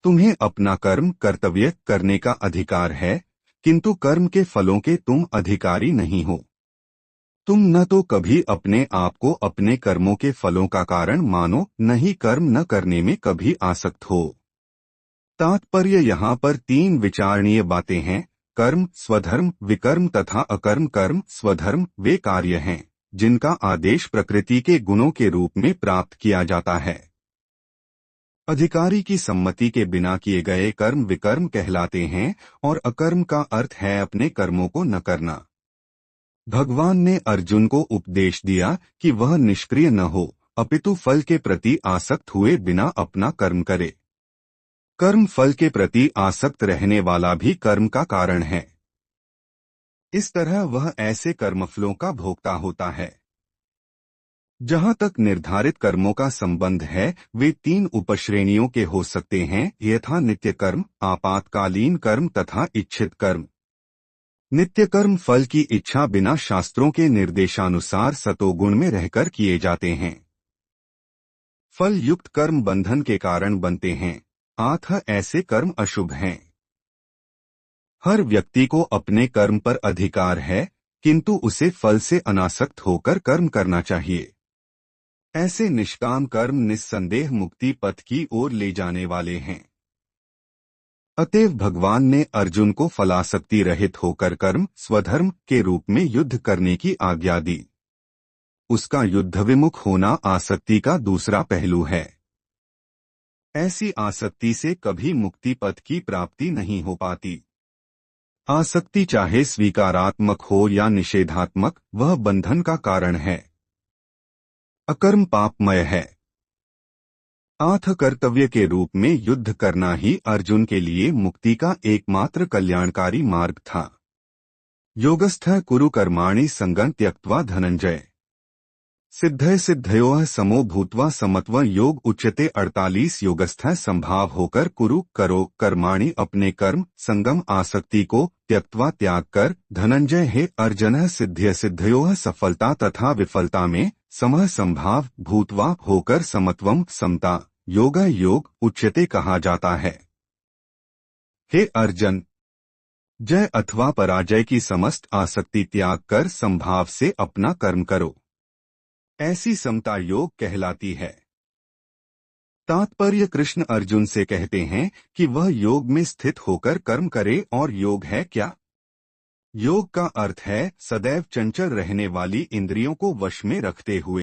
तुम्हें अपना कर्म कर्तव्य करने का अधिकार है, किंतु कर्म के फलों के तुम अधिकारी नहीं हो। तुम न तो कभी अपने आप को अपने कर्मों के फलों का कारण मानो, न ही कर्म न करने में कभी आसक्त हो। तात्पर्य यहाँ पर तीन विचारणीय बातें हैं। कर्म स्वधर्म विकर्म तथा अकर्म। कर्म स्वधर्म वे कार्य हैं जिनका आदेश प्रकृति के गुणों के रूप में प्राप्त किया जाता है। अधिकारी की सम्मति के बिना किए गए कर्म विकर्म कहलाते हैं और अकर्म का अर्थ है अपने कर्मों को न करना। भगवान ने अर्जुन को उपदेश दिया कि वह निष्क्रिय न हो, अपितु फल के प्रति आसक्त हुए बिना अपना कर्म करे। कर्म फल के प्रति आसक्त रहने वाला भी कर्म का कारण है। इस तरह वह ऐसे कर्मफलों का भोक्ता होता है। जहाँ तक निर्धारित कर्मों का संबंध है, वे तीन उपश्रेणियों के हो सकते हैं, यथा नित्य कर्म, आपातकालीन कर्म तथा इच्छित कर्म। नित्य कर्म फल की इच्छा बिना शास्त्रों के निर्देशानुसार सतोगुण में रहकर किए जाते हैं। फल युक्त कर्म बंधन के कारण बनते हैं, अतः ऐसे कर्म अशुभ हैं। हर व्यक्ति को अपने कर्म पर अधिकार है, किंतु उसे फल से अनासक्त होकर कर्म करना चाहिए। ऐसे निष्काम कर्म निस्संदेह मुक्ति पथ की ओर ले जाने वाले हैं। अतएव भगवान ने अर्जुन को फलासक्ति रहित होकर कर्म स्वधर्म के रूप में युद्ध करने की आज्ञा दी। उसका युद्ध विमुख होना आसक्ति का दूसरा पहलू है। ऐसी आसक्ति से कभी मुक्ति पथ की प्राप्ति नहीं हो पाती। आसक्ति चाहे स्वीकारात्मक हो या निषेधात्मक, वह बंधन का कारण है। अकर्म पापमय है। अतः कर्तव्य के रूप में युद्ध करना ही अर्जुन के लिए मुक्ति का एकमात्र कल्याणकारी मार्ग था। योगस्थः कुरु कर्माणि संगं त्यक्त्वा धनंजय सिद्धय सिद्धयोः समो भूत्वा समत्व योग उच्यते। 48 योगस्थः संभाव होकर कुरु करो कर्माणि अपने कर्म संगम आसक्ति को त्यक्त्वा त्याग कर धनंजय हे अर्जुन सिद्ध्य सिद्धयोः सफलता तथा विफलता में समः संभाव भूत्वा होकर समत्वम समता योग योग उच्यते कहा जाता है। हे अर्जुन, जय अथवा पराजय की समस्त आसक्ति त्याग कर संभाव से अपना कर्म करो, ऐसी समता योग कहलाती है। तात्पर्य कृष्ण अर्जुन से कहते हैं कि वह योग में स्थित होकर कर्म करे। और योग है क्या? योग का अर्थ है सदैव चंचल रहने वाली इंद्रियों को वश में रखते हुए